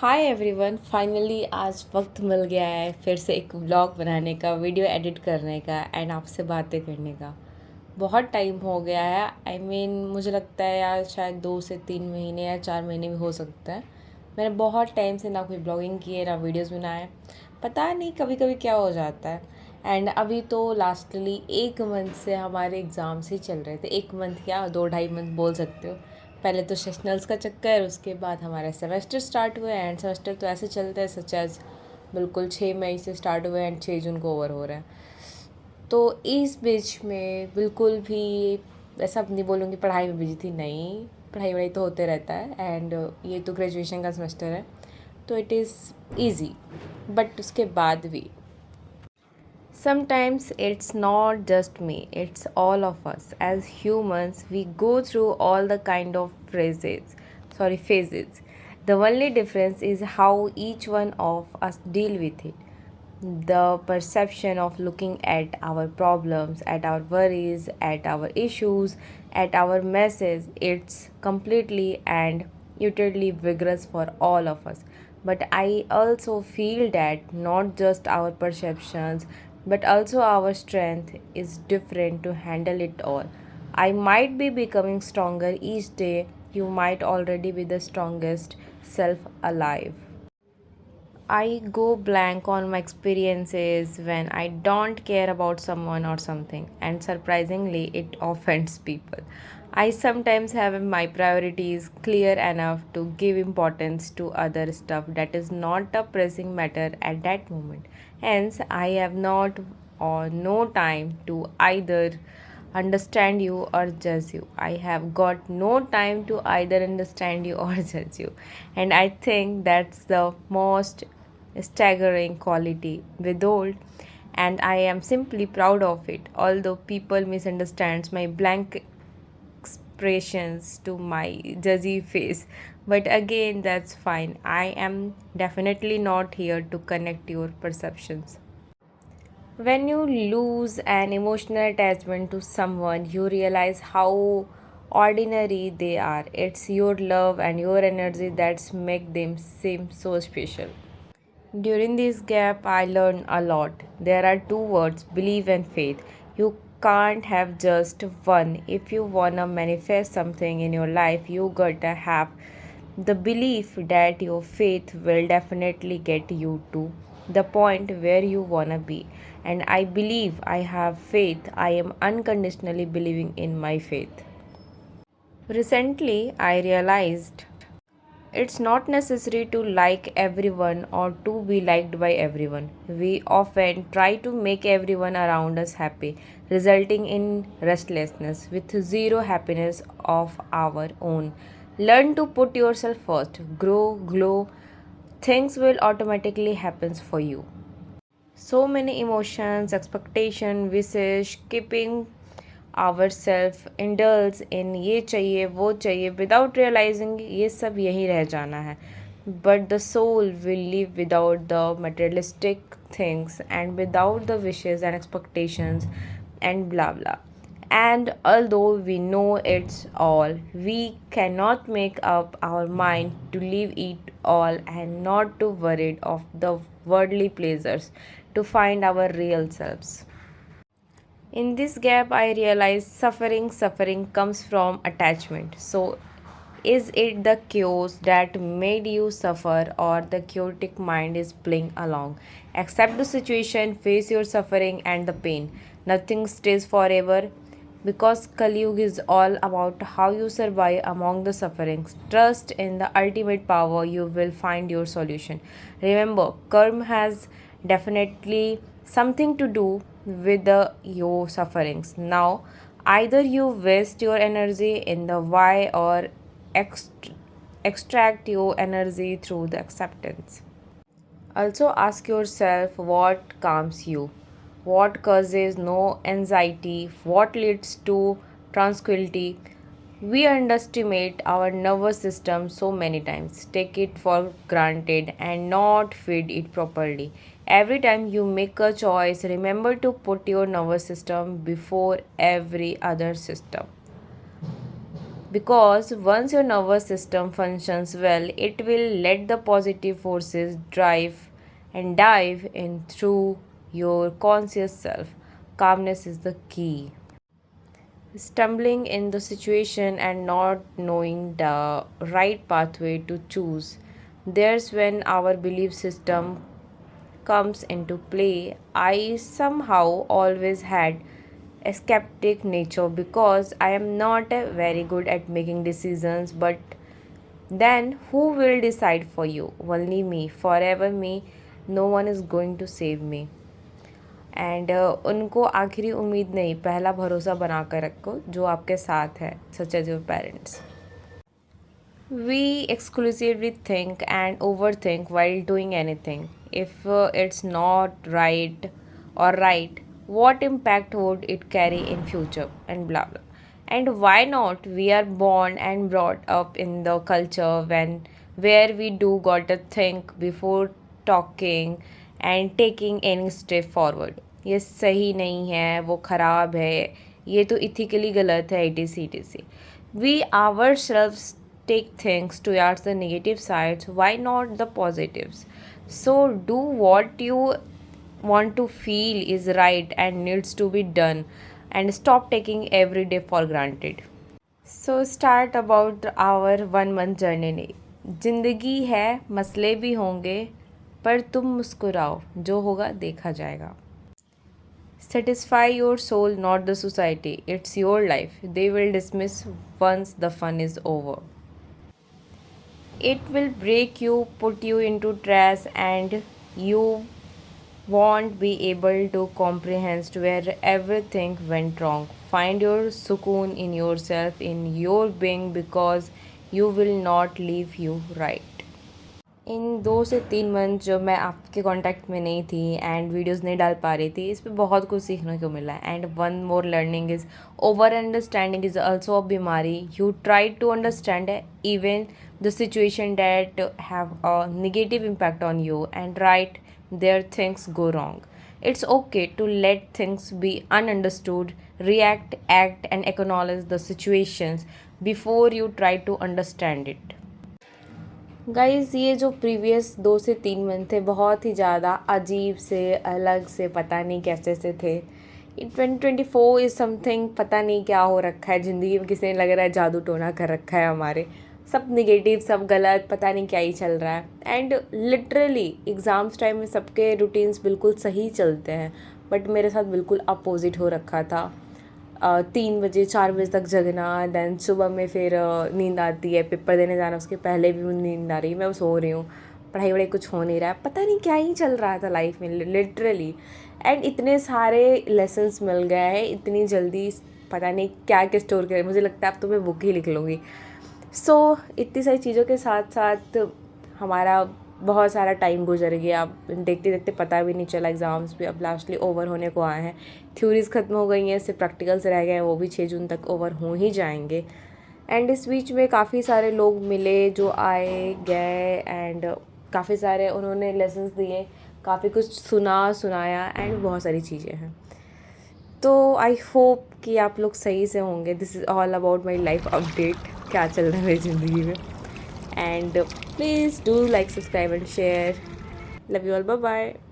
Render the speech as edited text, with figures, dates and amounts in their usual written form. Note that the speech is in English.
Hi everyone, finally आज वक्त मिल गया है फिर से एक व्लॉग बनाने का, वीडियो एडिट करने का एंड आपसे बातें करने का। बहुत टाइम हो गया है। मुझे लगता है यार शायद 2 से 3 महीने या 4 महीने भी हो सकता है। मैंने बहुत टाइम से ना कोई ब्लॉगिंग की है ना वीडियोस बनाए। पता नहीं कभी कभी क्या हो जाता है। एंड अभी तो लास्टली 1 मंथ से हमारे एग्ज़ाम्स ही चल रहे थे। 1 मंथ क्या, 2 ढाई मंथ बोल सकते हो। पहले तो सेशनल्स का चक्कर, उसके बाद हमारे सेमेस्टर स्टार्ट हुए एंड सेमेस्टर तो ऐसे चलते हैं सच एज बिल्कुल 6 मई से स्टार्ट हुए एंड 6 जून को ओवर हो रहा है। तो इस बीच में बिल्कुल भी ऐसा नहीं बोलूँगी पढ़ाई में बिजी थी, नहीं। पढ़ाई वढ़ाई तो होते रहता है एंड ये तो ग्रेजुएशन का सेमेस्टर है तो इट इज़ ईजी। बट उसके बाद भी sometimes it's not just me, it's all of us. As humans, we go through all the kind of phases. The only difference is how each one of us deal with it. The perception of looking at our problems, at our worries, at our issues, at our messes, it's completely and utterly vigorous for all of us. But I also feel that not just our perceptions, but also our strength is different to handle it all. I might be becoming stronger each day. You might already be the strongest self alive. I go blank on my experiences when I don't care about someone or something, and surprisingly, it offends people. I sometimes have my priorities clear enough to give importance to other stuff that is not a pressing matter at that moment. Hence, I have not or no time to either understand you or judge you. I have got no time to either understand you or judge you. And I think that's the most staggering quality with old, and I am simply proud of it. Although people misunderstands my blank expressions to my judgy face. But again, that's fine. I am definitely not here to connect your perceptions. When you lose an emotional attachment to someone, you realize how ordinary they are. It's your love and your energy that make them seem so special. During this gap, I learned a lot. There are two words, belief and faith. You can't have just one. If you wanna manifest something in your life, you gotta have the belief that your faith will definitely get you to the point where you wanna be. And I believe I have faith. I am unconditionally believing in my faith. Recently, I realized it's not necessary to like everyone or to be liked by everyone. We often try to make everyone around us happy, resulting in restlessness with zero happiness of our own. Learn to put yourself first, grow, glow, things will automatically happen for you. So many emotions, expectation, wishes, keeping ourselves indulge in ये चाहिए वो चाहिए without realizing ये सब यही रह जाना है. But the soul will live without the materialistic things and without the wishes and expectations and blah blah. And although we know it's all, we cannot make up our mind to leave it all and not to worried of the worldly pleasures to find our real selves. In this gap, I realized suffering comes from attachment. So, is it the chaos that made you suffer, or the chaotic mind is playing along? Accept the situation, face your suffering and the pain. Nothing stays forever because Kali Yuga is all about how you survive among the sufferings. Trust in the ultimate power, you will find your solution. Remember, karma has definitely something to do with your sufferings. Now, either you waste your energy in the why or extract your energy through the acceptance. Also, ask yourself what calms you, what causes no anxiety, what leads to tranquility. We underestimate our nervous system so many times, take it for granted, and not feed it properly. Every time you make a choice, remember to put your nervous system before every other system. because once your nervous system functions well, it will let the positive forces drive and dive in through your conscious self. Calmness is the key. Stumbling in the situation and not knowing the right pathway to choose. There's when our belief system comes into play. I somehow always had a skeptic nature because I am not very good at making decisions, but then who will decide for you? Only me, forever me. No one is going to save me. And उनको आखिरी उम्मीद नहीं, पहला भरोसा बना कर रखो जो आपके साथ है, such as your parents. We exclusively think and overthink while doing anything. If it's not right or right, what impact would it carry in future and blah blah. And why not? We are born and brought up in the culture when where we do gotta think before talking and taking any step forward. ये सही नहीं है, वो ख़राब है, ये तो ethically गलत है, etc. We ourselves take things towards the negative sides, why not the positives? So do what you want to feel is right and needs to be done, and stop taking every day for granted. So start about our 1 month journey. नहीं, जिंदगी है, मसले भी होंगे, पर तुम मुस्कुराओ, जो होगा देखा जाएगा. Satisfy your soul, not the society. It's your life. They will dismiss once the fun is over. It will break you, put you into trash, and you won't be able to comprehend where everything went wrong. Find your sukoon in yourself, in your being, because you will not leave you right. इन 2 से 3 month जो मैं आपके contact में नहीं थी and videos नहीं डाल पा रही थी, इस पर बहुत कुछ सीखने को मिला. And one more learning is over understanding is also a बीमारी. You try to understand even the situation that have a negative impact on you and right there things go wrong. It's okay to let things be ununderstood, react, act, and acknowledge the situations before you try to understand it. Guys, ये जो previous 2 से 3 month थे बहुत ही ज़्यादा अजीब से, अलग से, पता नहीं कैसे से थे. 2024 इज़ समथिंग, पता नहीं क्या हो रखा है ज़िंदगी में, किसी ने लग रहा है जादू टोना कर रखा है हमारे. सब निगेटिव, सब गलत, पता नहीं क्या ही चल रहा है. एंड लिटरली एग्ज़ाम्स टाइम में सबके रूटीन्स बिल्कुल सही चलते हैं, बट मेरे साथ बिल्कुल अपोजिट हो रखा था. 3 बजे 4 बजे तक जगना, दैन सुबह में फिर नींद आती है, पेपर देने जाना, उसके पहले भी नींद आ रही है, मैं सो रही हूँ, पढ़ाई वढ़ाई कुछ हो नहीं रहा है, पता नहीं क्या ही चल रहा था लाइफ में लिटरली. एंड इतने सारे लेसन्स मिल गए हैं इतनी जल्दी, पता नहीं क्या क्या स्टोर करें. मुझे लगता है अब तो मैं बुक ही लिख लूँगी. सो इतनी सारी चीज़ों के साथ साथ हमारा बहुत सारा टाइम गुजर गया. अब देखते देखते पता भी नहीं चला, एग्ज़ाम्स भी अब लास्टली ओवर होने को आए हैं. थ्योरीज़ ख़त्म हो गई हैं, सिर्फ प्रैक्टिकल्स रह गए हैं, वो भी 6 जून तक ओवर हो ही जाएंगे. एंड इस बीच में काफ़ी सारे लोग मिले जो आए गए, एंड काफ़ी सारे उन्होंने लेसन्स दिए, काफ़ी कुछ सुनाया, एंड बहुत सारी चीज़ें हैं. तो आई होप कि आप लोग सही से होंगे. This is all about my life update, क्या चल रहा है मेरी ज़िंदगी में. And please do like, subscribe and share. Love you all. Bye bye.